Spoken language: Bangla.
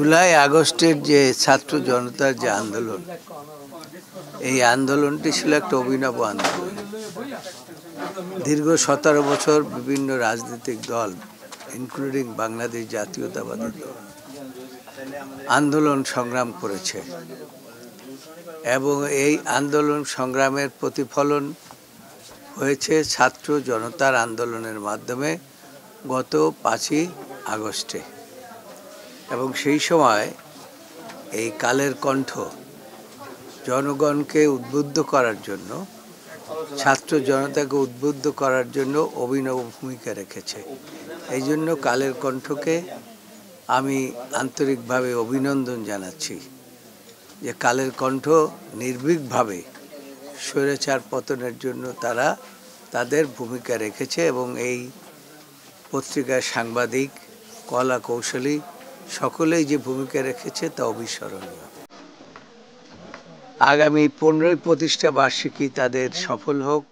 জুলাই আগস্টের যে ছাত্র জনতার যে আন্দোলন, এই আন্দোলনটি ছিল একটা অভিনব আন্দোলন। দীর্ঘ 17 বছর বিভিন্ন রাজনৈতিক দল ইনক্লুডিং বাংলাদেশ জাতীয়তাবাদী দল আন্দোলন সংগ্রাম করেছে এবং এই আন্দোলন সংগ্রামের প্রতিফলন হয়েছে ছাত্র জনতার আন্দোলনের মাধ্যমে গত 5ই আগস্টে। এবং সেই সময় এই কালের কণ্ঠ জনগণকে উদ্বুদ্ধ করার জন্য, ছাত্র জনতাকে উদ্বুদ্ধ করার জন্য অভিনব ভূমিকা রেখেছে। এই জন্য কালের কণ্ঠকে আমি আন্তরিকভাবে অভিনন্দন জানাচ্ছি যে কালের কণ্ঠ নির্ভীকভাবে স্বৈরাচার পতনের জন্য তারা তাদের ভূমিকা রেখেছে এবং এই পত্রিকার সাংবাদিক, কলা কৌশলী সকলেই যে ভূমিকা রেখেছে তা অবিস্মরণীয়। আগামী 15ই প্রতিষ্ঠা বার্ষিকী তাদের সফল হোক,